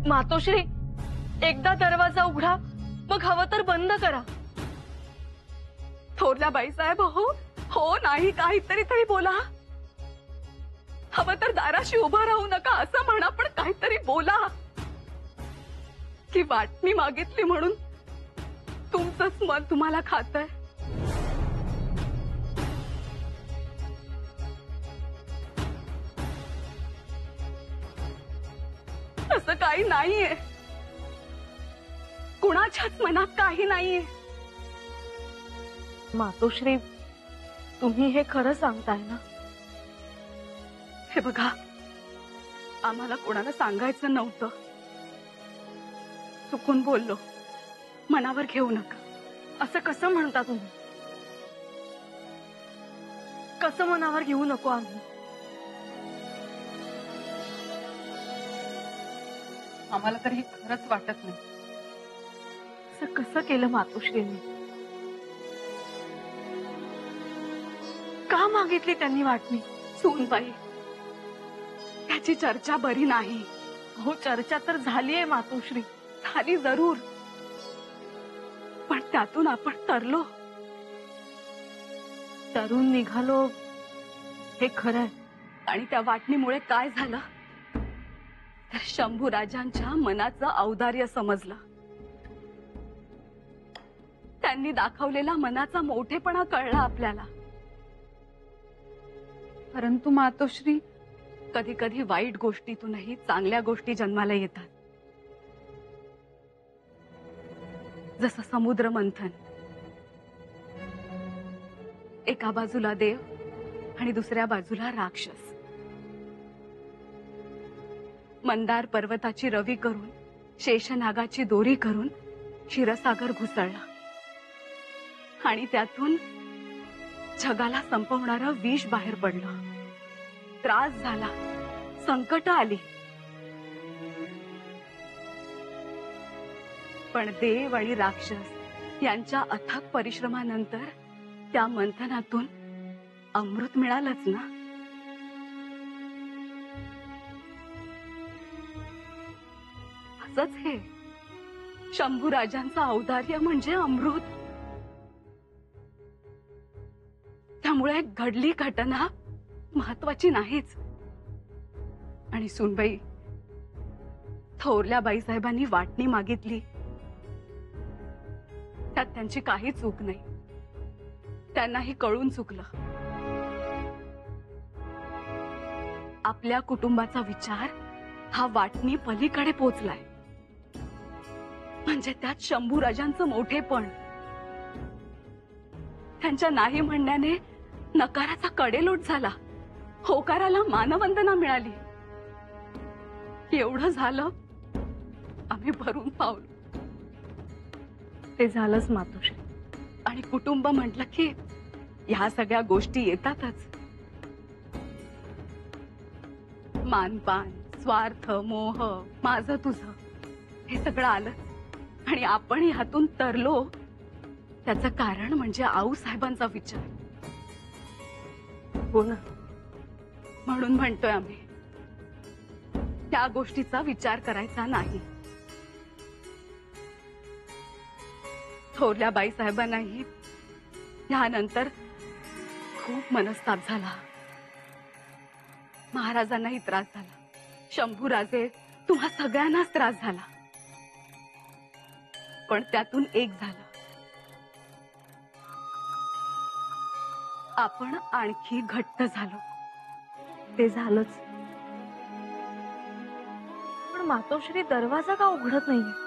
मातोश्री, एकदा दरवाजा उघडा, मग हवं तर बंद करा. थोरल्या बाईसाहेब, हो हो नाही काहीतरी तरी बोला. हवं तर दाराशी उभा राहू नका असं म्हणा, पण काहीतरी बोला. की वाटणी मागितली म्हणून तुमचंच मन तुम्हाला खातंय. असं काही नाहीये, कुणाच्याच मनात काही नाहीये. मातोश्री, तुम्ही हे खरं सांगताय ना? हे बघा, आम्हाला कोणाला सांगायचं नव्हतं. चुकून बोललो, मनावर घेऊ नका. असं कसं म्हणता तुम्ही? कसं मनावर घेऊ नको आम्ही? आम्हाला तर हे खरंच वाटत नाही. असं कसं केलं मातोश्रींनी? का मागितली त्यांनी वाटणी? सूनबाई, त्याची चर्चा बरी नाही. हो, चर्चा तर झालीये मातोश्री, झाली जरूर, पण त्यातून आपण तरलो, तरुण निघालो हे खरंय. आणि त्या वाटणीमुळे काय झालं तर शंभूराजांच्या मनाचं औदार्य समजलं. त्यांनी दाखवलेला मनाचा मोठेपणा कळला आपल्याला. परंतु मातोश्री, कधी कधी वाईट गोष्टीतूनही चांगल्या गोष्टी जन्माला येतात. जसं समुद्र मंथन. एका बाजूला देव आणि दुसऱ्या बाजूला राक्षस. मंदार पर्वताची रवी करून, शेषनागाची दोरी करून क्षीरसागर घुसळला आणि त्यातून जगाला संपवणारं विष बाहेर पडलं. त्रास झाला, संकट आली, पण देव आणि राक्षस यांच्या अथक परिश्रमानंतर त्या मंथनातून अमृत मिळालंच ना. असंच हे शंभूराजांचं औदार्य म्हणजे अमृत. त्यामुळे घडली घटना महत्वाची नाहीच. आणि सुनबाई, थोरल्या बाईसाहेबांनी वाटणी मागितली, त्यात त्यांची काही चूक नाही. त्यांनाही कळून चुकलं. आपल्या कुटुंबाचा विचार हा वाटणी पलीकडे पोचलाय. म्हणजे त्यात शंभूराजांचं मोठेपण. त्यांच्या नाही म्हणण्याने नकाराचा कडेलोट झाला, होकाराला मानवंदना मिळाली. एवढं झालं, आम्ही भरून पावलो. ते झालंच मातोश्री. आणि कुटुंब म्हटलं की ह्या सगळ्या गोष्टी येतातच. मानपान, स्वार्थ, मोह, माझं तुझं, हे सगळं आलंच. आणि आपण ह्यातून तरलो त्याचं कारण म्हणजे आऊसाहेबांचा विचार. हो ना, म्हणून म्हणतोय आम्ही, त्या गोष्टीचा विचार करायचा नाही. थोरल्या बाईसाहेबांनाही यानंतर खूप मनस्ताप झाला. महाराजांनाही त्रास झाला. शंभूराजे, तुम्हा सगळ्यांनाच त्रास झाला. पण त्यातून एक झालं, आपण आणखी घट्ट झालो. ते झालंच. पण मातोश्री, दरवाजा का उघडत नाहीये?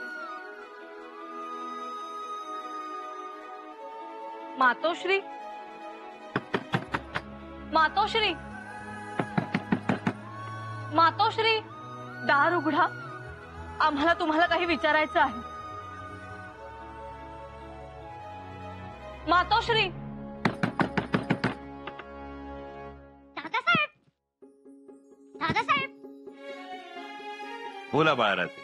मातोश्री, मातोश्री, मातोश्री, दार उघडा. आम्हाला तुम्हाला काही विचारायचं आहे. मातोश्री. दादासाहेब, दादासाहेब, बोला बाळराजे.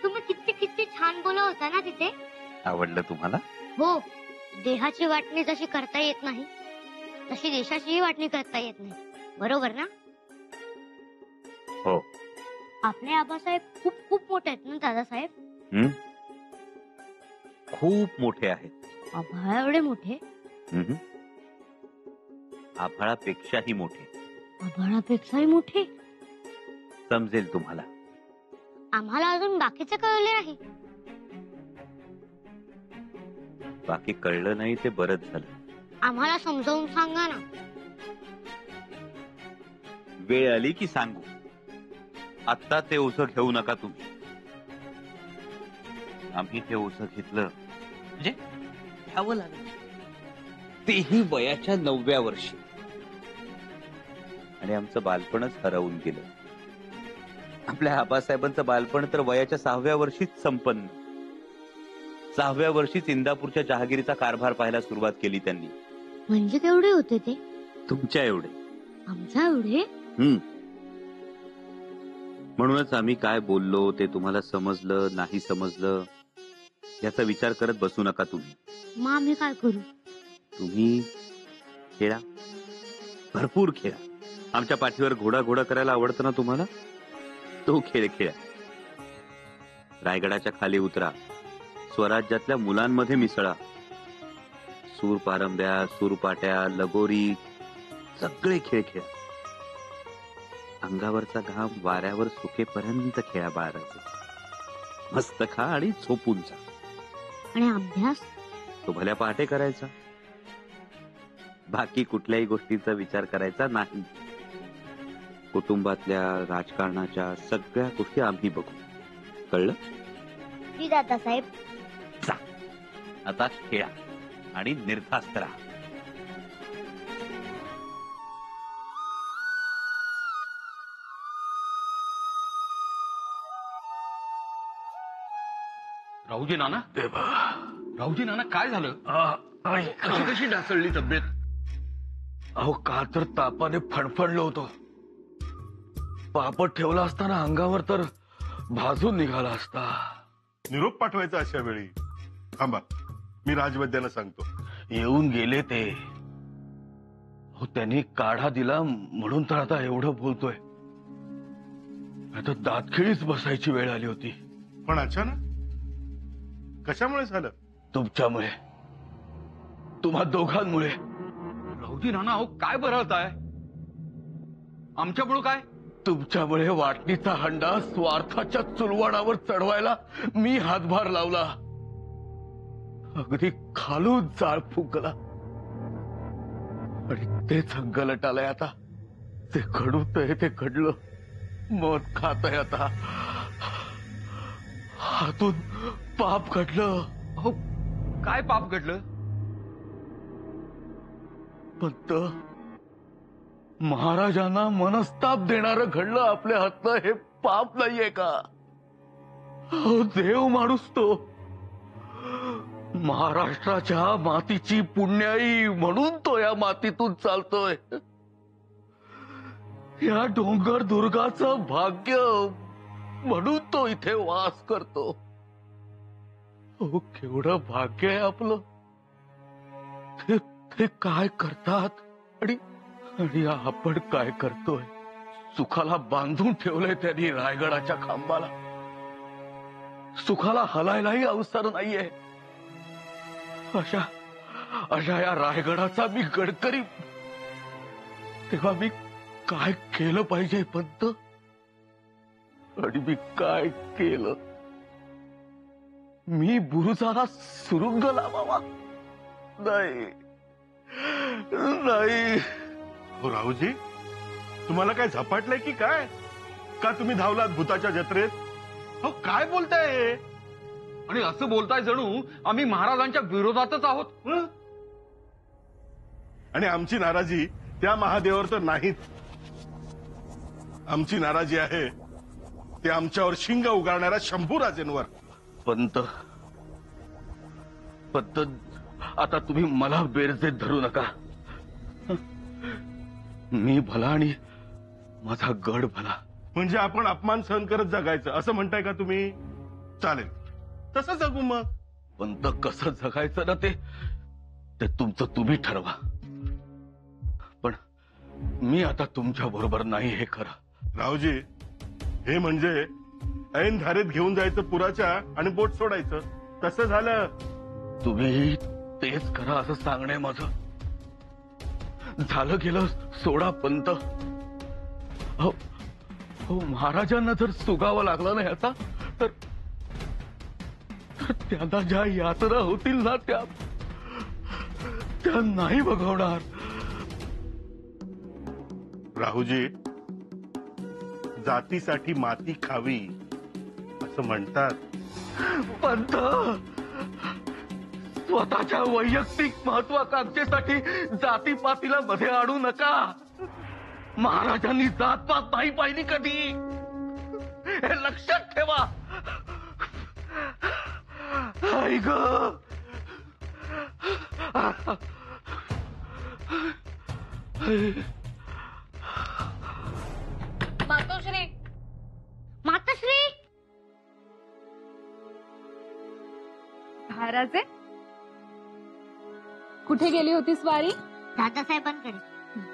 तुम्ही किती किती छान बोला होता ना तिथे. आवडलं तुम्हाला? हो, देहाची वाटणी जशी करता येत नाही तशी देशाचीही वाटणी करता येत नाही. बरोबर ना? हो, आपले आबासाहेब खूप खूप मोठे आहेत ना दादासाहेब? खूप मोठे आहेत. आभाळा एवढे मोठे? आभाळापेक्षाही मोठे. आभाळापेक्षाही मोठे? समजेल तुम्हाला. आम्हाला अजून बाकीचे कळले नाही. बाकी कळलं नाही ते बरंच झालं. आम्हाला समजावून सांगा ना. वेळ आली की सांगू. आत्ता ते ओझं घेऊ नका तुम्ही. आम्ही ते ओझं घेतलं म्हणजे घ्यावं लागलं, तेही वयाच्या 9व्या वर्षी. आणि आमचं बालपणच हरवून गेलं. आपल्या आबासाहेबांचं बालपण तर वयाच्या 6व्या वर्षीच संपन्न. 6व्या वर्षीच इंदापूरच्या जहागिरीचा कारभार पाहायला सुरुवात केली त्यांनी. म्हणजे केवढे होते ते? तुमच्या एवढे. आमच्या एवढे? म्हणूनच आम्ही काय बोललो ते तुम्हाला समजलं नाही समजलं याचा विचार करत बसू नका तुम्ही. मग आम्ही काय करू? तुम्ही खेळा, भरपूर खेळा. आमच्या पाठीवर घोडा घोडा करायला आवडतं ना तुम्हाला, तो खेळ खेळा. रायगडाच्या खाली उतरा, स्वराज्यातल्या मुलांमध्ये मिसळा. सूर पारंब्या, सूरपाट्या, लगोरी सगळे खेळ खेळा. अंगावरचा घाम वाऱ्यावर सुकेपर्यंत खेळा बाळाचे. मस्त खा आणि झोपून जा. आणि अभ्यास? तो भल्या पहाटे करायचा. बाकी कुठल्याही गोष्टीचा विचार करायचा नाही. कुटुंबातल्या, राजकारणाच्या सगळ्या गोष्टी आम्ही बघू. कळलं? जी दादासाहेब. जा आता खेळा आणि निर्धास्त राहा. राहूजी नाना, देवा, राहूजी नाना काय झालं? कशी कशी ढासळली तब्येत? अहो का तर तापाने फणफणलो होतो. पापड ठेवला असताना अंगावर तर भाजून निघाला असता. निरोप पाठवायचा अशा वेळी. थांबा, मी राजवैद्यांना सांगतो. येऊन गेले ते. हो त्यांनी काढा दिला म्हणून तर आता एवढं बोलतोय. आता दातखिळीच बसायची वेळ आली होती. पण अचानक कशामुळे झालं? तुमच्यामुळे, तुम्हा दोघांमुळे. राहूजी नाना, अहो काय बरळताय? आमच्यामुळं काय? तुमच्यामुळे वाटणीचा हंडा स्वार्थाच्या चुलवाडावर चढवायला मी हातभार लावला. अगदी खालून जाळ फुंकला आणि तेच गलट आलंय आता. ते घडूतय ते घडलं. मध खातय आता. हातून पाप घडलं. अहो काय पाप घडलं? फक्त महाराजांना मनस्ताप देणारं घडलं आपल्या हातनं. हे पाप नाहीये का? हो देव माणूस तो. महाराष्ट्राच्या मातीची पुण्याई म्हणून तो या मातीतून चालतोय. या डोंगर दुर्गाचं भाग्य म्हणून तो इथे वास करतो. हो केवढं भाग्य आहे आपलं. ते काय करतात आणि आणि आपण काय करतोय? सुखाला बांधून ठेवलंय त्यांनी रायगडाच्या खांबाला. सुखाला हलायलाही अवसर नाहीये. अशा या रायगडाचा मी गडकरी. तेव्हा मी काय केलं पाहिजे पंत? आणि मी काय केलं? मी बुरुजाला सुरुंग लावावा? नाही नाही. हो राहूजी, तुम्हाला काय झपाटलंय की काय? का तुम्ही धावलात भूताच्या जत्रेत? अहो काय बोलताय हे? आणि असं बोलताय जणू आम्ही महाराजांच्या विरोधातच आहोत. आणि आमची नाराजी त्या महादेवावर तर नाहीच. आमची नाराजी आहे ते आमच्यावर शिंग उगारणाऱ्या शंभूराजेंवर. पंत आता तुम्ही मला बेरजेत धरू नका. मी भला आणि माझा गड भला. म्हणजे आपण अपमान सहन करत जगायचं असं म्हणताय का तुम्ही? चालेल, तसं जगू मग. पंत कसं जगायचं ना ते तुमचं तुम्ही ठरवा. पण मी आता तुमच्या बरोबर नाही हे खरं. रावजी, हे म्हणजे ऐन धारेत घेऊन जायचं पुराच्या आणि बोट सोडायचं, तसं झालं. तुम्ही तेच करा असं सांगणे माझं. झालं गेलं सोडा पंत. हो हो, महाराजांना जर सुगावं लागलं नाही आता तर त्यांना ज्या यातना होतील ना त्या नाही बघवणार. राहुजी, जातीसाठी माती खावी असं म्हणतात. पंत, स्वतःच्या वैयक्तिक महत्वाकांक्षेसाठी जातीपातीला मध्ये आणू नका. महाराजांनी जातपात नाही पाहिली कधी, हे लक्षात ठेवा. आई ग, मातोश्री, मातोश्री, महाराजे कुठे गेली होती स्वारी? दादासाहेबांकडे.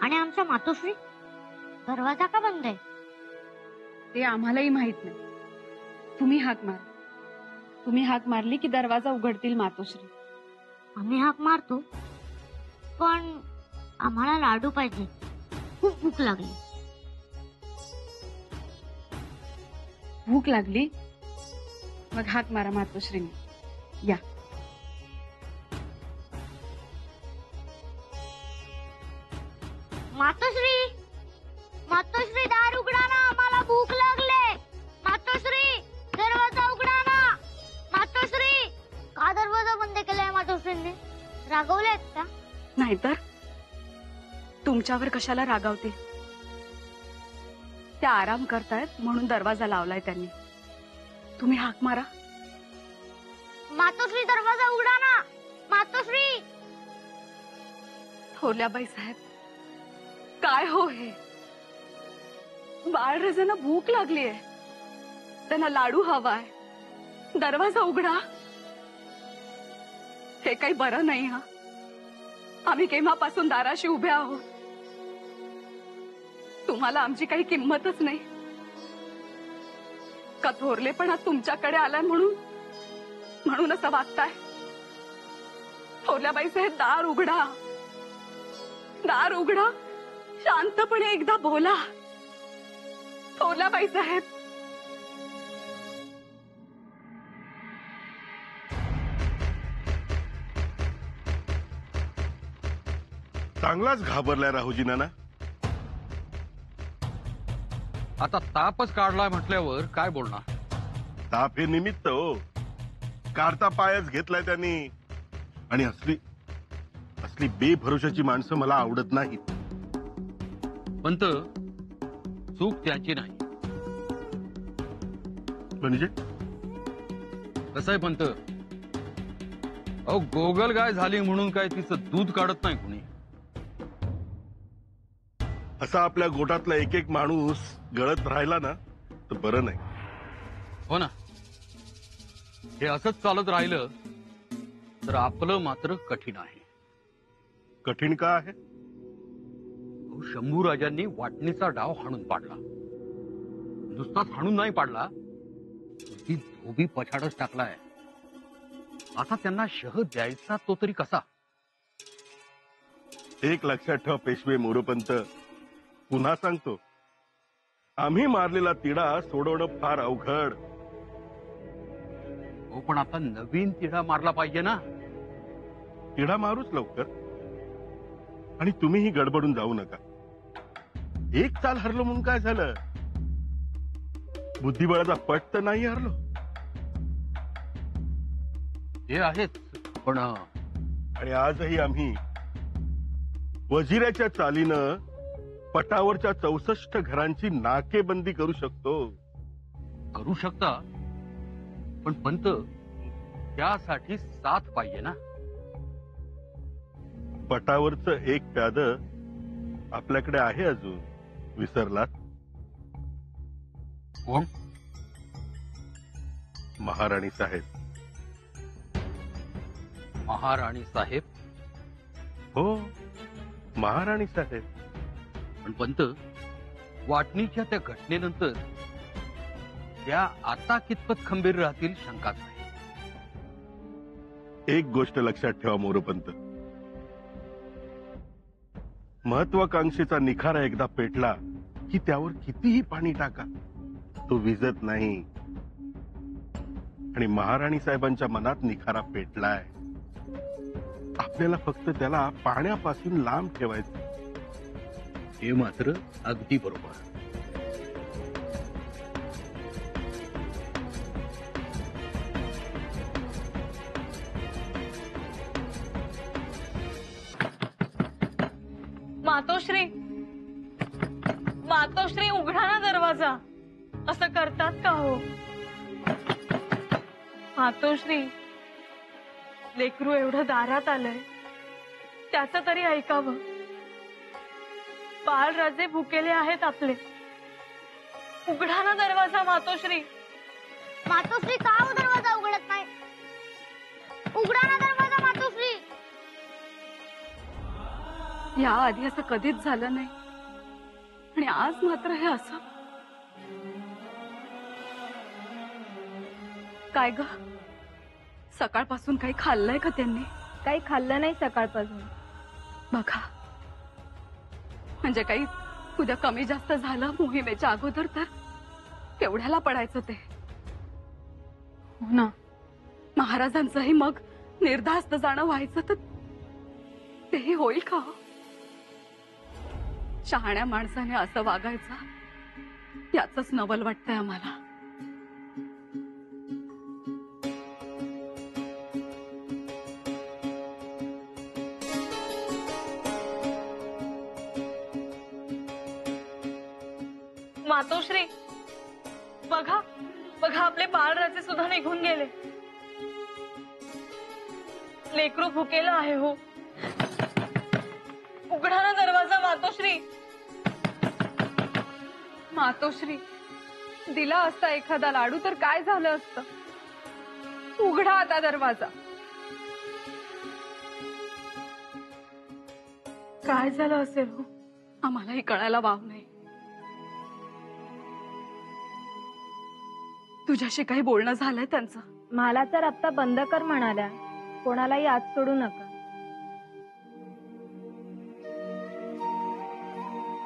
आणि आमच्या मातोश्री, दरवाजा का बंद आहे? ते आम्हालाही माहित नाही. तुम्ही हाक मार. तुम्ही हाक मारली की दरवाजा उघडतील मातोश्री. आम्ही हाक मारतो, पण आम्हाला लाडू पाहिजे. खूप भूक लागली. भूक लागली? मग हाक मारा मातोश्रीने. या. मातोश्री, मातोश्री, दार उघडा ना, आम्हाला भूक लागले. मातोश्री, दरवाजा उघडा ना. मातोश्री, का दरवाजा बंद केलाय मातोश्रीने? रागवलेत का? नाहीतर तुमच्यावर कशाला रागावते? त्या आराम करतायत म्हणून दरवाजा लावलाय त्यांनी. तुम्ही हाक मारा. मातोश्री, दरवाजा उघडा ना. मातोश्री. थोरल्याबाई साहेब, काय हो हे? बाळराजांना भूक लागलीये, त्यांना लाडू हवाय. दरवाजा उघडा. हे काही बरं नाही. हा, आम्ही केव्हापासून दाराशी उभे आहोत. तुम्हाला आमची काही किंमतच नाही का? थोरलेपणा तुमच्याकडे आलाय म्हणून असं वागताय? थोरल्याबाई साहेब, दार उघडा. दार उघडा. शांतपणे एकदा बोला. थोरल्याबाई साहेब. चांगलाच घाबरलाय राहुजी नाना. आता तापच काढलाय म्हटल्यावर काय बोलणार? ताप हे निमित्त हो, काढता पायच घेतलाय त्यांनी. आणि असली बेभरोशाची माणसं मला आवडत नाहीत. पंत, चूक त्याची नाही. म्हणजे कसं आहे पंत, अहो गोगल गाय झाली म्हणून काय तिचं दूध काढत नाही कुणी. असा आपल्या गोटातला एक एक माणूस गळत राहिला ना तर बरं नाही. हो ना, हे असंच चालत राहिलं तर आपलं मात्र कठीण आहे. कठीण का आहे? अहो, शंभूराजांनी वाटणीचा डाव हाणून पाडला. नुसताच हाणून नाही पाडला, ती धोबी पछाडच टाकलाय. आता त्यांना शह द्यायचा तो तरी कसा? एक लक्षात ठेव पेशवे मोरोपंत, पुन्हा सांगतो, आम्ही मारलेला तिढा सोडवणं फार अवघड. हो, पण आता नवीन तिढा मारला पाहिजे ना. तिढा मारूच लवकर. आणि तुम्हीही गडबडून जाऊ नका. एक चाल हरलो म्हणून काय झालं? बुद्धिबळाचा पट तर नाही हरलो. हे आहेच, पण आणि आजही आम्ही वजिराच्या चालीनं पटावरच्या 64 घरांची नाकेबंदी करू शकतो. करू शकता, पण पंत त्यासाठी साथ पाहिजे ना. पटावरचं एक प्याद आपल्याकडे आहे अजून. विसरलात? कोण? महाराणी साहेब. महाराणी साहेब? हो, महाराणी साहेब. पण पंत, वाटणीच्या त्या घटनेनंतर त्या आता कितपत खंबीर राहतील शंकाच नाही. एक गोष्ट लक्षात ठेवा मोरोपंत, महत्वाकांक्षेचा निखारा एकदा पेटला की त्यावर कितीही पाणी टाका तो विझत नाही. आणि महाराणी साहेबांच्या मनात निखारा पेटलाय. आपल्याला फक्त त्याला पाण्यापासून लांब ठेवायचं. हे मात्र अगदी बरोबर. मातोश्री, मातोश्री उघडा ना दरवाजा. असं करतात का हो मातोश्री? लेकरू एवढं दारात आलंय, त्याचं तरी ऐकावं. बाळराजे भुकेले आहेत आपले. उघडा ना दरवाजा मातोश्री. मातोश्री का हो दरवाजा उघडत नाही? उघडा ना दरवाजा मातोश्री. या आधी असं कधीच झालं नाही आणि आज मात्र हे असं. काय ग, सकाळपासून काही खाल्लंय का त्यांनी? काही खाल्लं नाही सकाळपासून. बघा, म्हणजे काही उद्या कमी जास्त झालं मोहिमेच्या अगोदर तर केवढ्याला पडायचं ते. हो ना, महाराजांचंही मग निर्धास्त जाणं व्हायचं तर तेही होईल का? शहाण्या माणसाने असं वागायचं याचंच नवल वाटतंय आम्हाला. मातोश्री, बघा बघा, आपले बाळराजे सुद्धा निघून गेले. लेकरू भुकेलं आहे हो. उघडा ना दरवाजा मातोश्री. मातोश्री, दिला असता एखादा लाडू तर काय झालं असतं. उघडा आता दरवाजा. काय झालं असेल हो, आम्हालाही कळायला वाव नाही. तुझ्याशी काही बोलणं झालंय त्यांचं? मला तर आत्ता बंद कर म्हणाल्या. कोणालाही आत सोडू नका.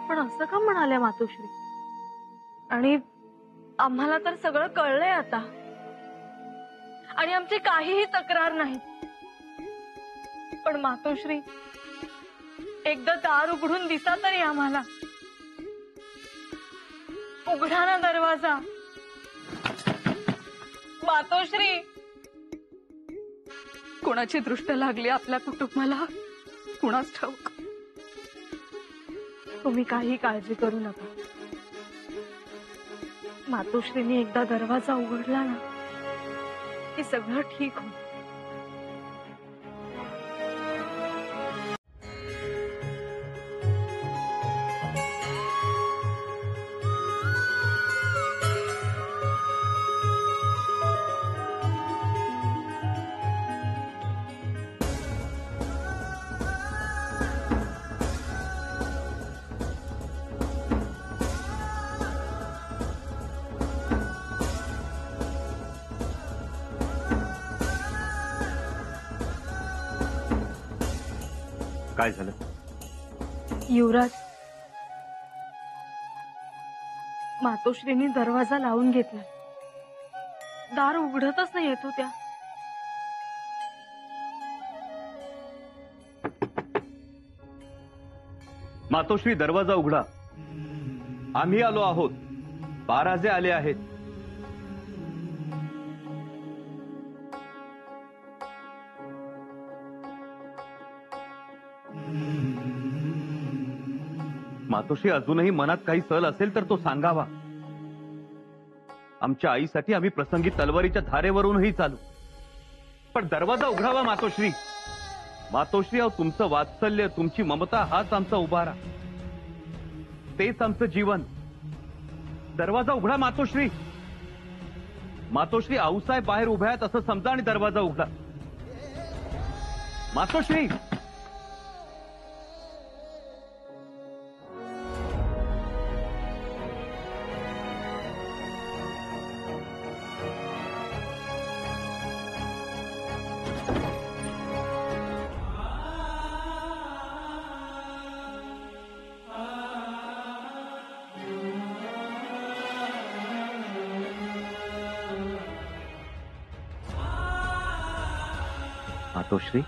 पण असं का म्हणाल्या मातोश्री? आणि आम्हाला तर सगळं कळलंय आता आणि आमची काहीही तक्रार नाही. पण मातोश्री, एकदा दार उघडून दिसा तरी आम्हाला. उघडा ना दरवाजा मातोश्री. कुणाची दृष्ट लागली आपल्या कुटुंबाला कुणाच ठाऊक. तुम्ही काही काळजी करू नका. मातोश्रीने एकदा दरवाजा उघडला ना की सगळं ठीक होईल. काय झालं? युवराज, मातोश्रीने दरवाजा लावून घेतला. दार उघडतच नाही येतो त्या. मातोश्री, दरवाजा उघडा. आम्ही आलो आहोत. बाळराजे आले आहेत. मातोश्री, अजूनही मनात काही सल असेल तर तो सांगावा. आमच्या आईसाठी आम्ही प्रसंगी तलवारीच्या धारेवरूनही चालू, पण दरवाजा उघडावा मातोश्री. मातोश्री, अहो, तुमचं वात्सल्य, तुमची ममता हाच आमचा उभारा, तेच आमचं जीवन. दरवाजा उघडा मातोश्री. मातोश्री, आऊसाहेब बाहेर उभ्या आहेत असं समजा आणि दरवाजा उघडा. मातोश्री. मातोश्री